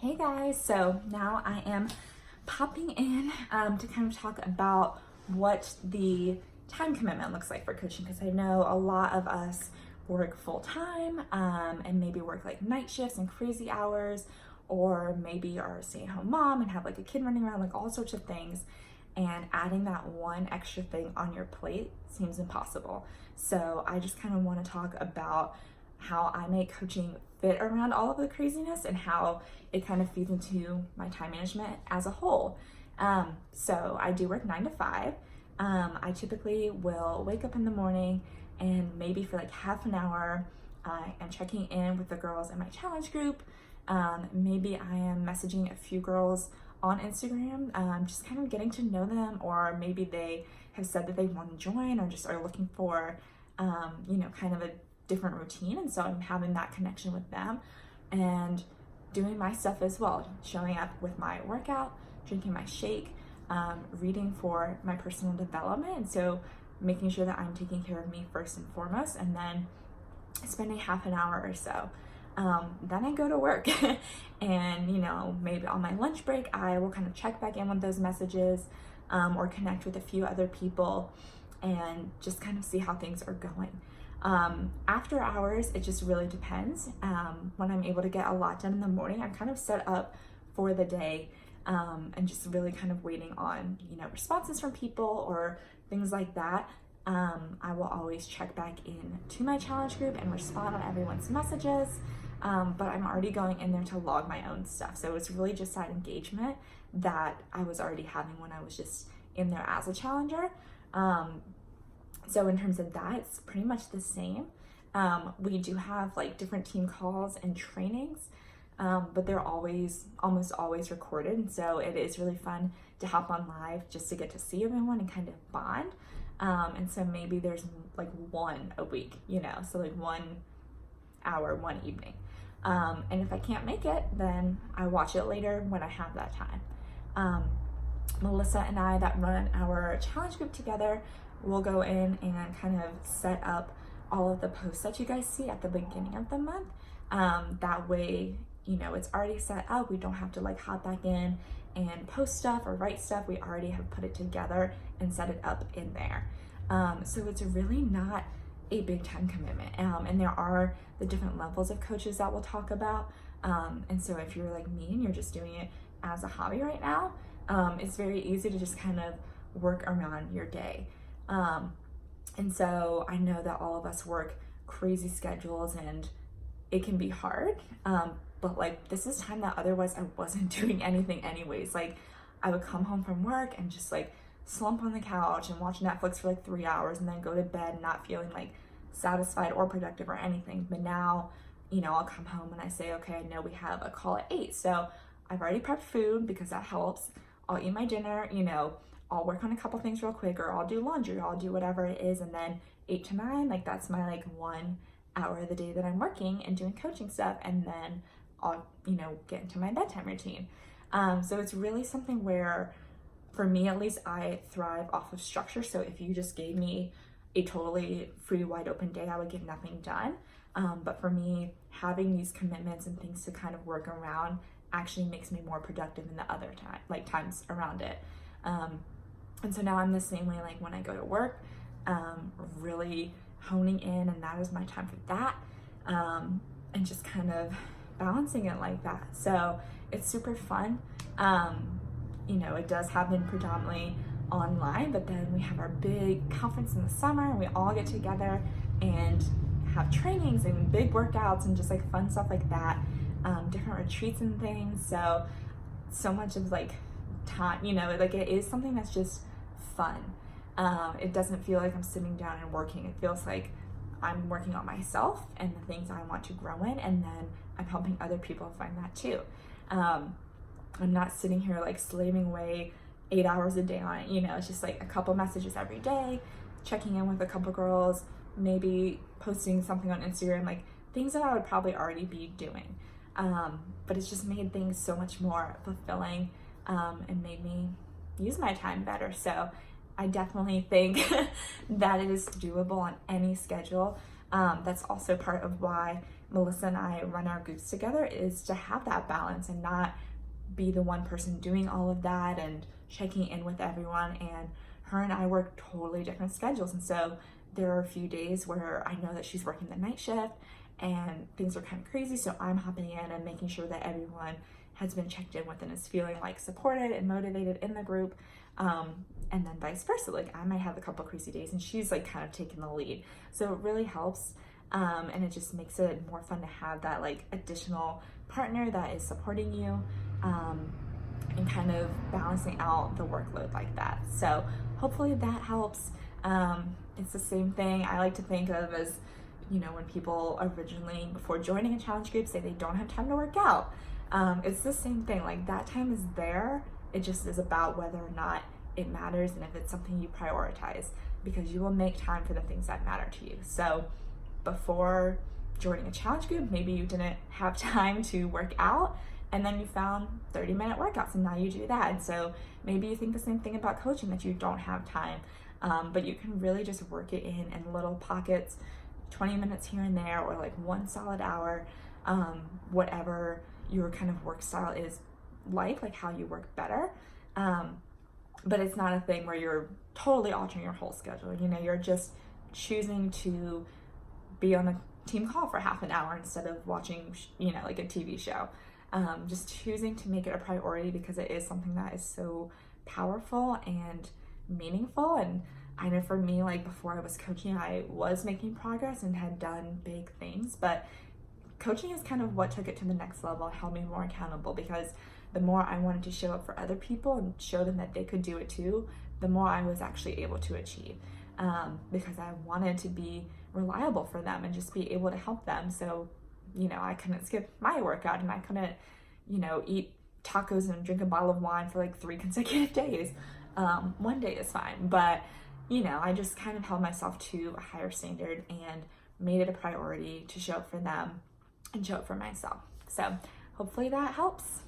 Hey guys, so now I am popping in to kind of talk about what the time commitment looks like for coaching, because I know a lot of us work full time and maybe work like night shifts and crazy hours, or maybe are a stay-at-home mom and have like a kid running around, like all sorts of things, and adding that one extra thing on your plate seems impossible. So I just kind of want to talk about how I make coaching fit around all of the craziness and how it kind of feeds into my time management as a whole. So I do work 9 to 5. I typically will wake up in the morning and maybe for like half an hour, I am checking in with the girls in my challenge group. Maybe I am messaging a few girls on Instagram, just kind of getting to know them, or maybe they have said that they want to join or just are looking for, kind of a different routine. And so I'm having that connection with them and doing my stuff as well, showing up with my workout, drinking my shake, reading for my personal development. And so making sure that I'm taking care of me first and foremost, and then spending half an hour or so. Then I go to work and, maybe on my lunch break, I will kind of check back in with those messages or connect with a few other people and just kind of see how things are going. After hours, it just really depends. When I'm able to get a lot done in the morning, I'm kind of set up for the day and just really kind of waiting on, responses from people or things like that. I will always check back in to my challenge group and respond on everyone's messages. But I'm already going in there to log my own stuff. So it's really just that engagement that I was already having when I was just in there as a challenger. So in terms of that, it's pretty much the same. We do have like different team calls and trainings, but they're almost always recorded. And so it is really fun to hop on live just to get to see everyone and kind of bond. And so maybe there's like one a week, so like 1 hour, one evening. And if I can't make it, then I watch it later when I have that time. Melissa and I that run our challenge group together, we'll go in and kind of set up all of the posts that you guys see at the beginning of the month. That way, it's already set up. We don't have to like hop back in and post stuff or write stuff. We already have put it together and set it up in there. So it's really not a big time commitment. And there are the different levels of coaches that we'll talk about. And so if you're like me and you're just doing it as a hobby right now, it's very easy to just kind of work around your day. And so I know that all of us work crazy schedules and it can be hard. But like this is time that otherwise I wasn't doing anything anyways. Like I would come home from work and just like slump on the couch and watch Netflix for like 3 hours and then go to bed not feeling like satisfied or productive or anything. But now, I'll come home and I say, okay, I know we have a call at 8. So I've already prepped food because that helps. I'll eat my dinner, I'll work on a couple things real quick, or I'll do laundry, or I'll do whatever it is. And then 8 to 9, like that's my like 1 hour of the day that I'm working and doing coaching stuff. And then I'll, get into my bedtime routine. So it's really something where, for me at least, I thrive off of structure. So if you just gave me a totally free, wide open day, I would get nothing done. But for me, having these commitments and things to kind of work around actually makes me more productive in the other times around it. And so now I'm the same way, like when I go to work, really honing in, and that is my time for that. And just kind of balancing it like that. So it's super fun. It does happen predominantly online, but then we have our big conference in the summer and we all get together and have trainings and big workouts and just like fun stuff like that, different retreats and things. So much of like time, like it is something that's just fun. It doesn't feel like I'm sitting down and working. It feels like I'm working on myself and the things I want to grow in, and then I'm helping other people find that too. I'm not sitting here like slaving away 8 hours a day on it. It's just like a couple messages every day, checking in with a couple girls, maybe posting something on Instagram, like things that I would probably already be doing. But it's just made things so much more fulfilling and made me use my time better. So I definitely think that it is doable on any schedule. That's also part of why Melissa and I run our groups together, is to have that balance and not be the one person doing all of that and checking in with everyone. And her and I work totally different schedules. And so there are a few days where I know that she's working the night shift and things are kind of crazy. So I'm hopping in and making sure that everyone has been checked in with and is feeling like supported and motivated in the group. And then vice versa, like I might have a couple crazy days and she's like kind of taking the lead. So it really helps. And it just makes it more fun to have that like additional partner that is supporting you, and kind of balancing out the workload like that. So hopefully that helps. It's the same thing I like to think of as, you know, when people originally, before joining a challenge group, say they don't have time to work out. It's the same thing, like that time is there. It just is about whether or not it matters and if it's something you prioritize, because you will make time for the things that matter to you. So before joining a challenge group, maybe you didn't have time to work out, and then you found 30-minute workouts and now you do that. And so maybe you think the same thing about coaching, that you don't have time, but you can really just work it in little pockets, 20 minutes here and there, or like one solid hour, whatever your kind of work style is like how you work better. But it's not a thing where you're totally altering your whole schedule. You know, you're just choosing to be on a team call for half an hour instead of watching, you know, like a TV show. Just choosing to make it a priority because it is something that is so powerful and meaningful. And I know for me, like before I was coaching, I was making progress and had done big things, but coaching is kind of what took it to the next level, held me more accountable, because the more I wanted to show up for other people and show them that they could do it too, the more I was actually able to achieve, because I wanted to be reliable for them and just be able to help them. So, you know, I couldn't skip my workout and I couldn't, you know, eat tacos and drink a bottle of wine for like 3 consecutive days. One day is fine, but you know, I just kind of held myself to a higher standard and made it a priority to show up for them and show up for myself. So hopefully that helps.